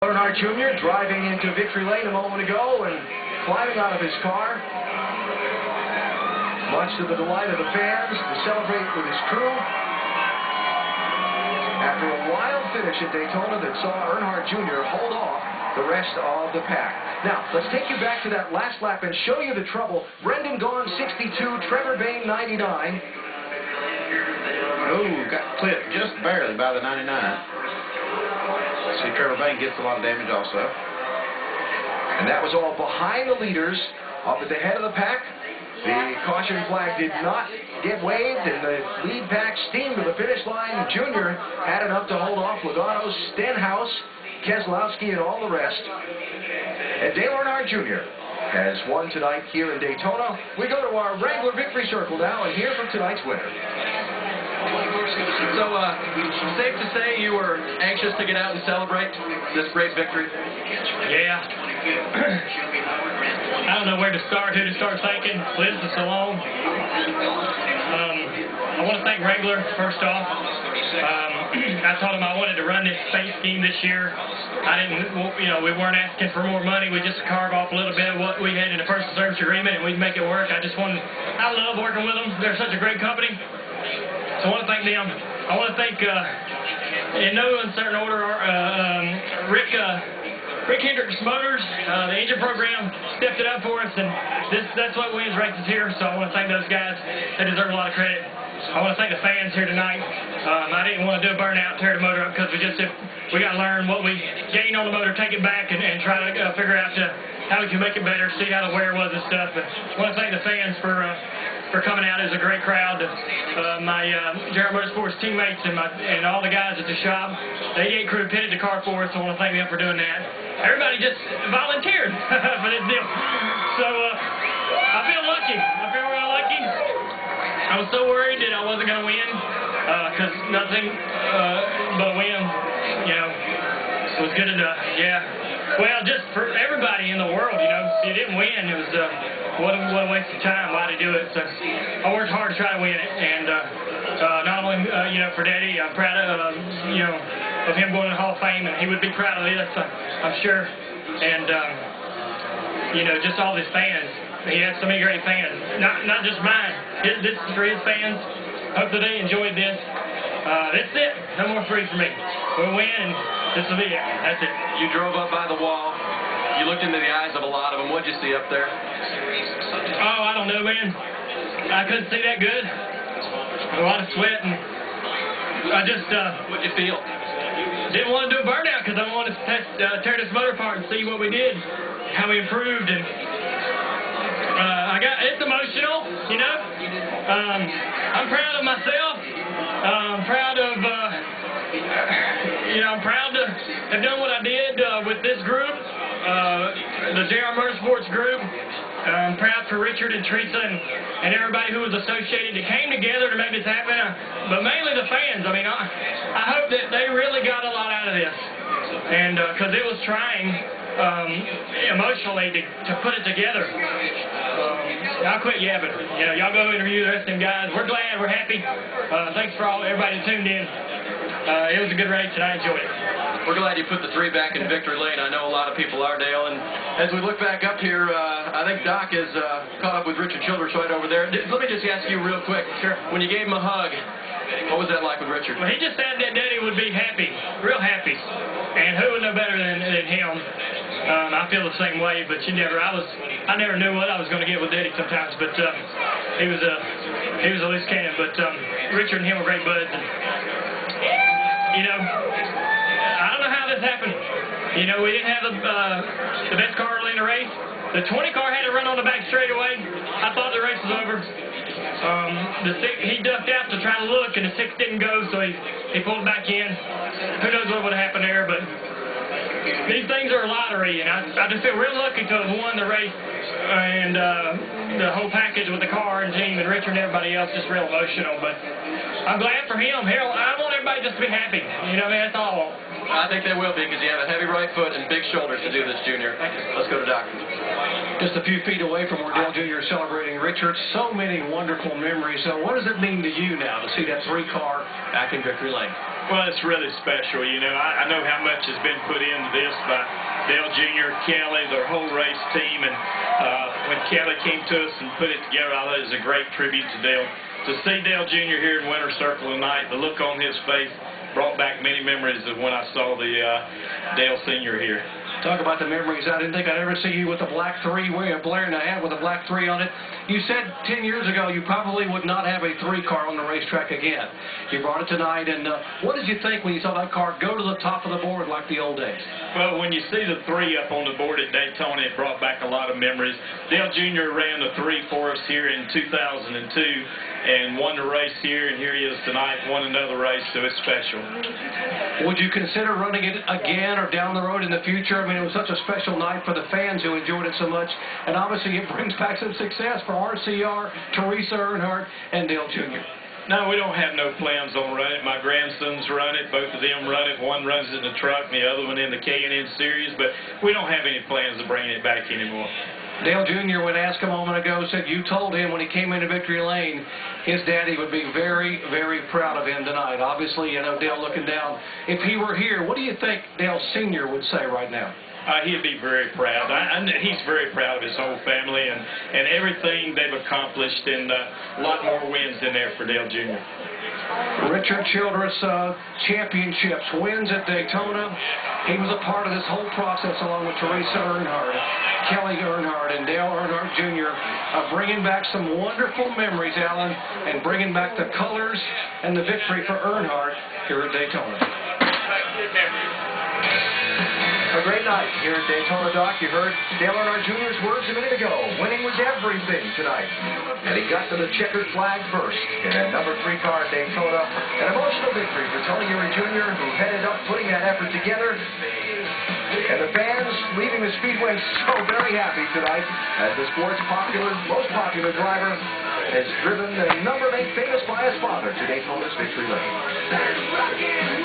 Earnhardt Jr. driving into victory lane a moment ago and climbing out of his car, much to the delight of the fans, to celebrate with his crew. After a wild finish at Daytona that saw Earnhardt Jr. hold off the rest of the pack. Now, let's take you back to that last lap and show you the trouble. Brendan Gaughan, 62, Trevor Bayne, 99. Oh, got clipped just barely by the 99. See, Trevor Bayne gets a lot of damage also. And that was all behind the leaders up at the head of the pack. The caution flag did not get waved, and the lead pack steamed to the finish line. Junior had enough to hold off Logano, Stenhouse, Keselowski, and all the rest. And Dale Earnhardt Jr. has won tonight here in Daytona. We go to our Wrangler Victory Circle now and hear from tonight's winner. So, safe to say you were anxious to get out and celebrate this great victory? Yeah. I don't know where to start, who to start thanking. Lived for so long. I want to thank Wrangler, first off. I told him I wanted to run this space scheme this year. I didn't, we weren't asking for more money. We just carve off a little bit of what we had in the personal service agreement, and we'd make it work. I love working with them. They're such a great company. So I want to thank them. I want to thank, in no uncertain order, Rick Hendricks Motors, the engine program, stepped it up for us, and that's what wins races here. So I want to thank those guys. They deserve a lot of credit. I want to thank the fans here tonight. I didn't want to do a burnout, tear the motor up, because we got to learn what we gained on the motor, take it back, and try to figure out how we can make it better, see how the wear was and stuff. But I want to thank the fans for coming out. It was a great crowd. My General Motorsports teammates and all the guys at the shop, the 88 crew pitted the car for us. So I want to thank them for doing that. Everybody just volunteered for this deal. So I feel lucky. I feel real lucky. I was so worried that I wasn't going to win, because nothing but a win, was good enough. Yeah. Well, just for everybody in the world, if you didn't win, it was what a waste of time. Why to do it? So I worked hard to try to win it, and not only for Daddy, I'm proud of of him going to the Hall of Fame, and he would be proud of this, I'm sure. And just all his fans. He had so many great fans, not just mine. This is for his fans. Hope that they enjoyed this. That's it. No more free for me. We'll win, and this will be it. That's it. You drove up by the wall. You looked into the eyes of a lot of them. What'd you see up there? Oh, I don't know, man. I couldn't see that good. A lot of sweat, and I just... What'd you feel? Didn't want to do a burnout, because I wanted to tear this motor apart and see what we did, how we improved, and it's emotional, I'm proud of myself. I'm proud of, I'm proud to have done what I did with this group, the JR Motorsports group. I'm proud for Richard and Teresa and everybody who was associated that came together to make this happen, but mainly the fans. I mean, I hope that they really got a lot out of this, and because it was trying emotionally to put it together. I'll quit yapping. Y'all go interview the rest of them guys. We're glad. We're happy. Thanks for everybody that tuned in. It was a good race, and I enjoyed it. We're glad you put the 3 back in victory lane. I know a lot of people are, Dale. And as we look back up here, I think Doc is caught up with Richard Childress right over there. Let me just ask you real quick. Sure. When you gave him a hug, what was that like with Richard? Well, he just said that Daddy would be happy, real happy. And who would know better than him? I feel the same way, but I never knew what I was going to get with Daddy sometimes. But he was a loose cannon. But Richard and him were great buds. And, I don't know how this happened. We didn't have the best car early in the race. The 20 car had to run on the back straightaway. I thought the race was over. He ducked out to try to look, and the 6 didn't go, so he pulled back in. Who knows what would have happened there, but these things are a lottery, and I just feel real lucky to have won the race, and the whole package with the car and team and Richard and everybody else, just real emotional. But I'm glad for him. Hell, I want everybody just to be happy. That's all I want. I think they will be because you have a heavy right foot and big shoulders to do this, Junior. Let's go to Doc. Just a few feet away from where Dale Jr. is celebrating Richard. So many wonderful memories. So what does it mean to you now to see that 3-car back in Victory Lane? Well, it's really special. You know, I know how much has been put into this by Dale Jr., Kelly, their whole race team. And when Kelly came to us and put it together, I thought it was a great tribute to Dale. To see Dale Jr. here in Winter Circle tonight, the look on his face brought back many memories of when I saw the Dale Sr. here. Talk about the memories. I didn't think I'd ever see you with a black 3, blaring a hat with a black 3 on it. You said 10 years ago you probably would not have a 3-car on the racetrack again. You brought it tonight, and what did you think when you saw that car go to the top of the board like the old days? Well, when you see the 3 up on the board at Daytona, it brought back a lot of memories. Dale Jr. ran the 3 for us here in 2002 and won the race here, and here he is tonight, won another race, so it's special. Would you consider running it again or down the road in the future? I mean, it was such a special night for the fans who enjoyed it so much, and obviously it brings back some success for RCR, Teresa Earnhardt, and Dale Jr. No, we don't have no plans on running it. My grandsons run it. Both of them run it. One runs it in the truck, and the other one in the K&N Series, but we don't have any plans of bringing it back anymore. Dale Jr., when asked a moment ago, said you told him when he came into Victory Lane, his daddy would be very, very proud of him tonight. Obviously, you know, Dale looking down. If he were here, what do you think Dale Sr. would say right now? He'd be very proud. He's very proud of his whole family and everything they've accomplished, and a lot more wins in there for Dale Jr. Richard Childress championships, wins at Daytona. He was a part of this whole process along with Teresa Earnhardt, Kelly Earnhardt, and Dale Earnhardt Jr. Bringing back some wonderful memories, Alan, and bringing back the colors and the victory for Earnhardt here at Daytona. A great night here at Daytona, Doc. You heard Dale Earnhardt Jr.'s words a minute ago. Winning was everything tonight. And he got to the checkered flag first in that number 3 car at Daytona. An emotional victory for Tony Eury Jr., who headed up putting that effort together. And the fans leaving the speedway so very happy tonight as the sport's most popular driver has driven the number 8 famous by his father to Daytona's Victory Lane.